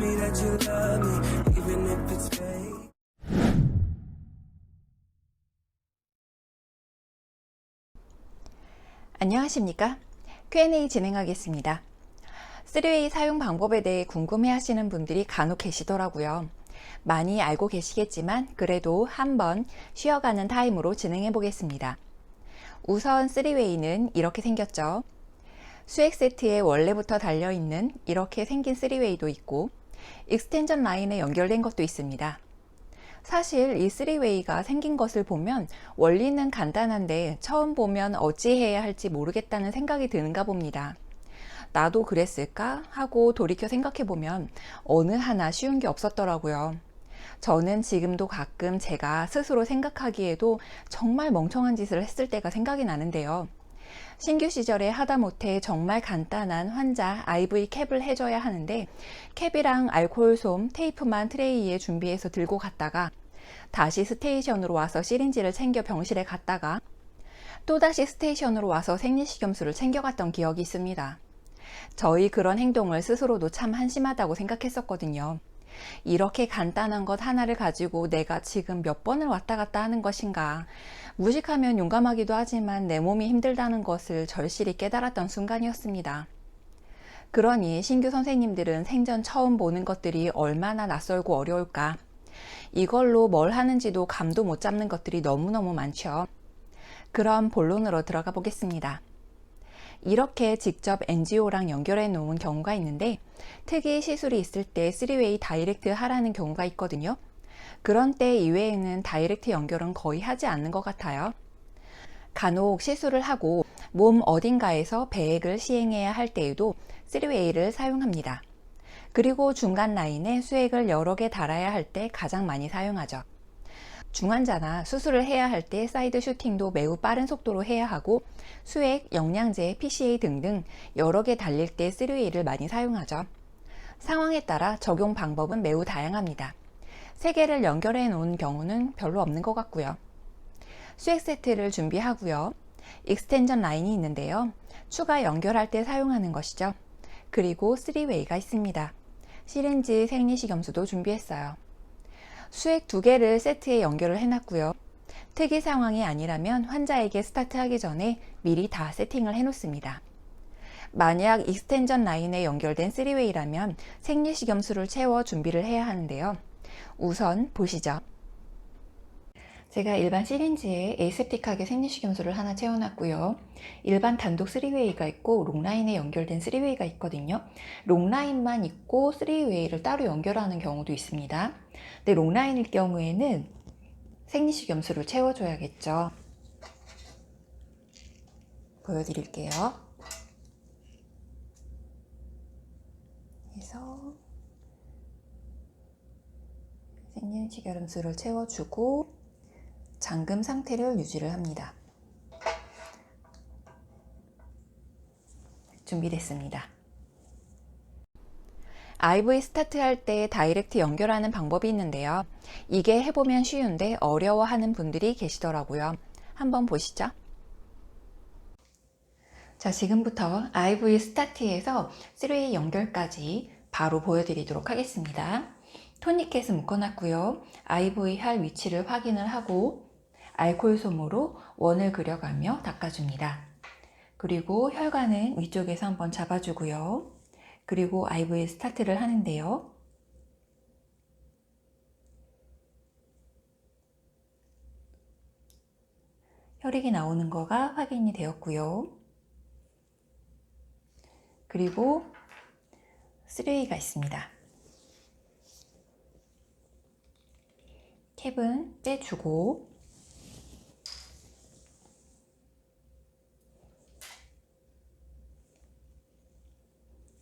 me that you love me, even if it's fake. 안녕하십니까? Q&A 진행하겠습니다. 3웨이 사용 방법에 대해 궁금해 하시는 분들이 간혹 계시더라고요. 많이 알고 계시겠지만 그래도 한번 쉬어가는 타임으로 진행해 보겠습니다. 우선 3웨이는 이렇게 생겼죠. 수액 세트에 원래부터 달려있는 이렇게 생긴 3웨이도 있고 익스텐전 라인에 연결된 것도 있습니다. 사실 이 3웨이가 생긴 것을 보면 원리는 간단한데 처음 보면 어찌해야 할지 모르겠다는 생각이 드는가 봅니다. 나도 그랬을까 하고 돌이켜 생각해보면 어느 하나 쉬운 게 없었더라고요. 저는 지금도 가끔 제가 스스로 생각하기에도 정말 멍청한 짓을 했을 때가 생각이 나는데요. 신규 시절에 하다못해 정말 간단한 환자 IV 캡을 해줘야 하는데 캡이랑 알코올솜, 테이프만 트레이에 준비해서 들고 갔다가 다시 스테이션으로 와서 시린지를 챙겨 병실에 갔다가 또다시 스테이션으로 와서 생리식염수를 챙겨갔던 기억이 있습니다. 저희 그런 행동을 스스로도 참 한심하다고 생각했었거든요. 이렇게 간단한 것 하나를 가지고 내가 지금 몇 번을 왔다 갔다 하는 것인가. 무식하면 용감하기도 하지만 내 몸이 힘들다는 것을 절실히 깨달았던 순간이었습니다. 그러니 신규 선생님들은 생전 처음 보는 것들이 얼마나 낯설고 어려울까. 이걸로 뭘 하는지도 감도 못 잡는 것들이 너무너무 많죠. 그럼 본론으로 들어가 보겠습니다. 이렇게 직접 NGO랑 연결해 놓은 경우가 있는데 특이 시술이 있을 때 3웨이 다이렉트 하라는 경우가 있거든요. 그런 때 이외에는 다이렉트 연결은 거의 하지 않는 것 같아요. 간혹 시술을 하고 몸 어딘가에서 배액을 시행해야 할 때에도 3웨이를 사용합니다. 그리고 중간 라인에 수액을 여러 개 달아야 할 때 가장 많이 사용하죠. 중환자나 수술을 해야 할 때 사이드 슈팅도 매우 빠른 속도로 해야 하고 수액, 영양제, PCA 등등 여러 개 달릴 때 3웨이를 많이 사용하죠. 상황에 따라 적용 방법은 매우 다양합니다. 3개를 연결해 놓은 경우는 별로 없는 것 같고요. 수액 세트를 준비하고요. 익스텐전 라인이 있는데요. 추가 연결할 때 사용하는 것이죠. 그리고 3웨이가 있습니다. 시린지, 생리식염수도 준비했어요. 수액 2개를 세트에 연결을 해놨고요. 특이 상황이 아니라면 환자에게 스타트하기 전에 미리 다 세팅을 해놓습니다. 만약 익스텐전 라인에 연결된 3웨이라면 생리식염수를 채워 준비를 해야 하는데요. 우선 보시죠. 제가 일반 시린지에 에이셉틱하게 생리식염수를 하나 채워놨고요. 일반 단독 3웨이가 있고 롱라인에 연결된 3웨이가 있거든요. 롱라인만 있고 3웨이를 따로 연결하는 경우도 있습니다. 근데 롱라인일 경우에는 생리식염수를 채워줘야겠죠. 보여드릴게요. 그래서 생리식염수를 채워주고 잠금 상태를 유지를 합니다. 준비됐습니다. IV 스타트 할 때 다이렉트 연결하는 방법이 있는데요. 이게 해보면 쉬운데 어려워하는 분들이 계시더라고요. 한번 보시죠. 자, 지금부터 IV 스타트에서 3웨이 연결까지 바로 보여드리도록 하겠습니다. 토니켓은 묶어놨고요. IV 할 위치를 확인을 하고 알코올솜으로 원을 그려가며 닦아줍니다. 그리고 혈관은 위쪽에서 한번 잡아주고요. 그리고 IV 스타트를 하는데요. 혈액이 나오는 거가 확인이 되었고요. 그리고 3웨이가 있습니다. 캡은 빼주고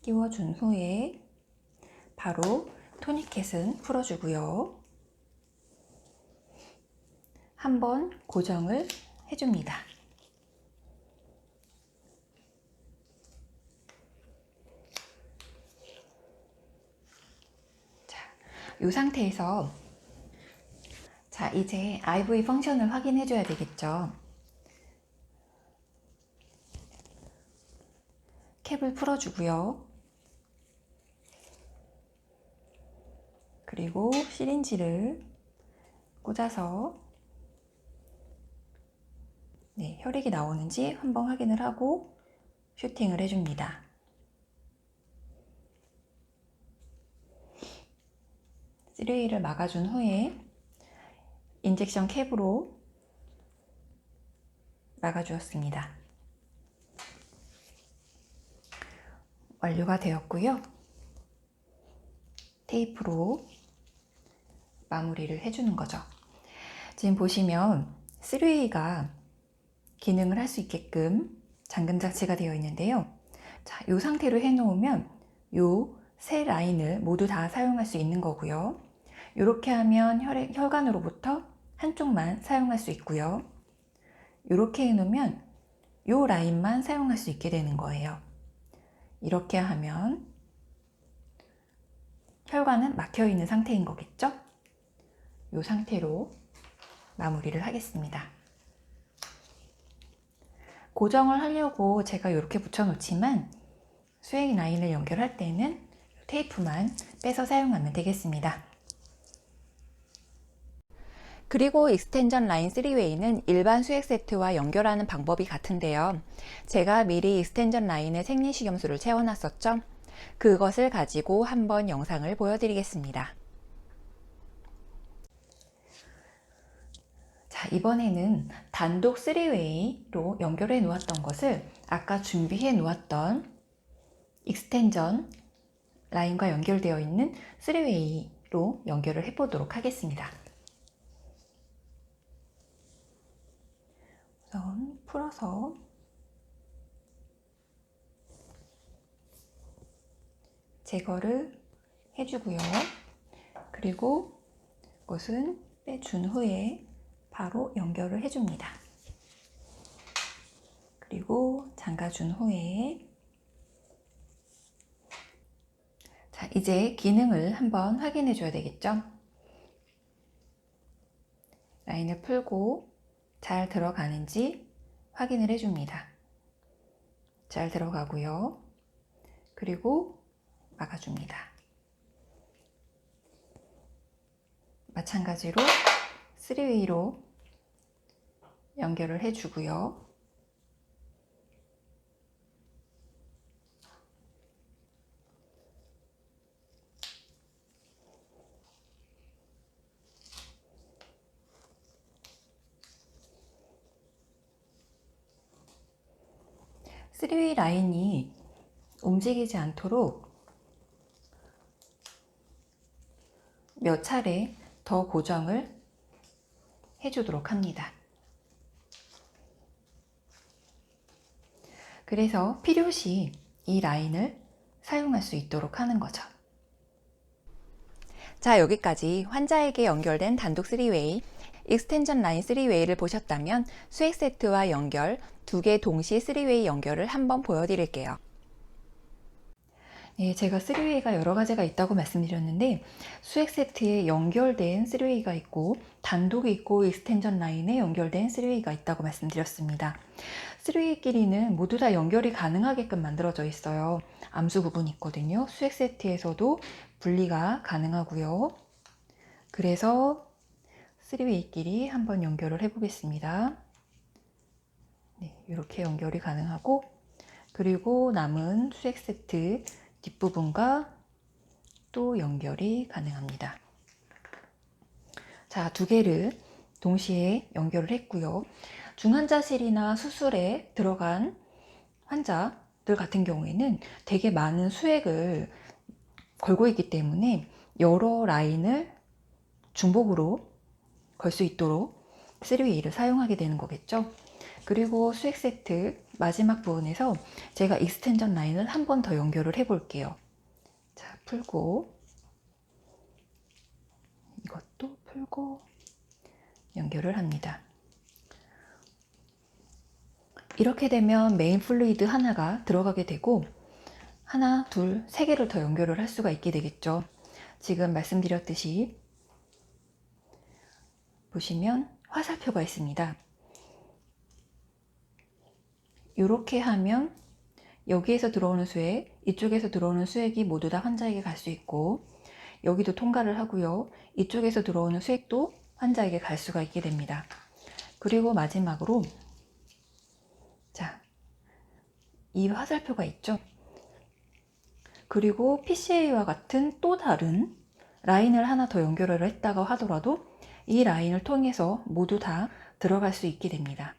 끼워준 후에 바로 토니켓은 풀어주고요. 한번 고정을 해줍니다. 자, 이 상태에서 이제 IV 펑션을 확인해 줘야 되겠죠. 캡을 풀어주고요. 그리고 시린지를 꽂아서 혈액이 나오는지 한번 확인을 하고 슈팅을 해줍니다. 쓰리웨이를 막아준 후에 인젝션 캡으로 막아주었습니다. 완료가 되었고요. 테이프로 마무리를 해주는 거죠. 지금 보시면 3Way가 기능을 할 수 있게끔 잠금 장치가 되어 있는데요. 자, 이 상태로 해놓으면 이 세 라인을 모두 다 사용할 수 있는 거고요. 이렇게 하면 혈관으로부터 한쪽만 사용할 수 있고요. 이렇게 해놓으면 이 라인만 사용할 수 있게 되는 거예요. 이렇게 하면 혈관은 막혀 있는 상태인 거겠죠? 이 상태로 마무리를 하겠습니다. 고정을 하려고 제가 이렇게 붙여 놓지만 수행 라인을 연결할 때는 테이프만 빼서 사용하면 되겠습니다. 그리고 익스텐전 라인 3웨이는 일반 수액 세트와 연결하는 방법이 같은데요. 제가 미리 익스텐전 라인에 생리식염수를 채워놨었죠. 그것을 가지고 한번 영상을 보여드리겠습니다. 자, 이번에는 단독 3웨이로 연결해 놓았던 것을 아까 준비해 놓았던 익스텐전 라인과 연결되어 있는 3웨이로 연결을 해 보도록 하겠습니다. 우선 풀어서 제거를 해주고요. 그리고 이것은 빼준 후에 바로 연결을 해줍니다. 그리고 잠가준 후에 자, 이제 기능을 한번 확인해 줘야 되겠죠? 라인을 풀고 잘 들어가는지 확인을 해줍니다. 잘 들어가고요. 그리고 막아줍니다. 마찬가지로 3웨이로 연결을 해주고요. 쓰리웨이 라인이 움직이지 않도록 몇 차례 더 고정을 해주도록 합니다. 그래서 필요시 이 라인을 사용할 수 있도록 하는 거죠. 자, 여기까지 환자에게 연결된 단독 3웨이, 익스텐전 라인 3웨이를 보셨다면 수액 세트와 연결, 두 개 동시 3웨이 연결을 한번 보여드릴게요. 네, 제가 3웨이가 여러 가지가 있다고 말씀드렸는데 수액 세트에 연결된 3웨이가 있고 단독이 있고 익스텐전 라인에 연결된 3웨이가 있다고 말씀드렸습니다. 3웨이끼리는 모두 다 연결이 가능하게끔 만들어져 있어요. 암수 구분이 있거든요. 수액 세트에서도 분리가 가능하고요. 그래서 3웨이끼리 한번 연결을 해 보겠습니다. 네, 이렇게 연결이 가능하고 그리고 남은 수액 세트 뒷부분과 또 연결이 가능합니다. 자, 두 개를 동시에 연결을 했고요. 중환자실이나 수술에 들어간 환자들 같은 경우에는 되게 많은 수액을 걸고 있기 때문에 여러 라인을 중복으로 걸 수 있도록 3웨이를 사용하게 되는 거겠죠. 그리고 수액 세트 마지막 부분에서 제가 익스텐전 라인을 한 번 더 연결을 해 볼게요. 자, 풀고 이것도 풀고 연결을 합니다. 이렇게 되면 메인 플루이드 하나가 들어가게 되고 하나, 둘, 세 개를 더 연결을 할 수가 있게 되겠죠. 지금 말씀드렸듯이 보시면 화살표가 있습니다. 이렇게 하면 여기에서 들어오는 수액, 이쪽에서 들어오는 수액이 모두 다 환자에게 갈 수 있고 여기도 통과를 하고요. 이쪽에서 들어오는 수액도 환자에게 갈 수가 있게 됩니다. 그리고 마지막으로 자, 이 화살표가 있죠. 그리고 PCA와 같은 또 다른 라인을 하나 더 연결을 했다고 하더라도 이 라인을 통해서 모두 다 들어갈 수 있게 됩니다.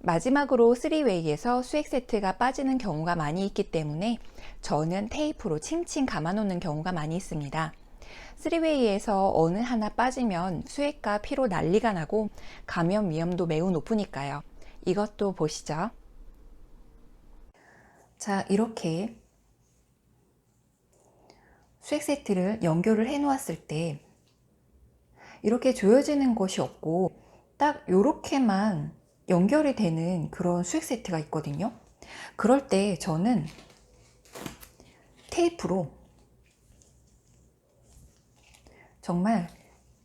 마지막으로 3웨이에서 수액 세트가 빠지는 경우가 많이 있기 때문에 저는 테이프로 칭칭 감아 놓는 경우가 많이 있습니다. 3웨이에서 어느 하나 빠지면 수액과 피로 난리가 나고 감염 위험도 매우 높으니까요. 이것도 보시죠. 자, 이렇게 수액 세트를 연결을 해 놓았을 때 이렇게 조여지는 것이 없고 딱 이렇게만 연결이 되는 그런 수액 세트가 있거든요. 그럴 때 저는 테이프로 정말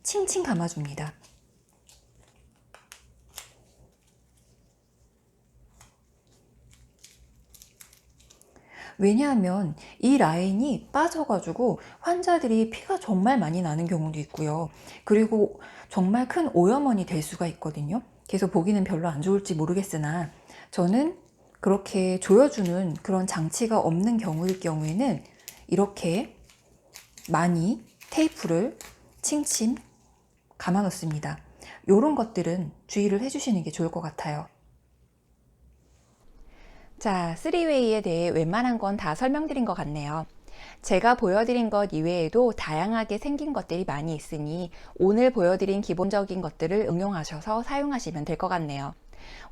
칭칭 감아줍니다. 왜냐하면 이 라인이 빠져가지고 환자들이 피가 정말 많이 나는 경우도 있고요. 그리고 정말 큰 오염원이 될 수가 있거든요. 그래서 보기는 별로 안 좋을지 모르겠으나 저는 그렇게 조여주는 그런 장치가 없는 경우일 경우에는 이렇게 많이 테이프를 칭칭 감아 놓습니다. 이런 것들은 주의를 해주시는 게 좋을 것 같아요. 자, 3웨이에 대해 웬만한 건 다 설명드린 것 같네요. 제가 보여드린 것 이외에도 다양하게 생긴 것들이 많이 있으니 오늘 보여드린 기본적인 것들을 응용하셔서 사용하시면 될 것 같네요.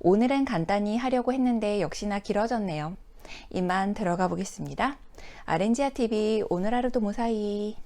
오늘은 간단히 하려고 했는데 역시나 길어졌네요. 이만 들어가 보겠습니다. 아렌지아TV 오늘 하루도 무사히.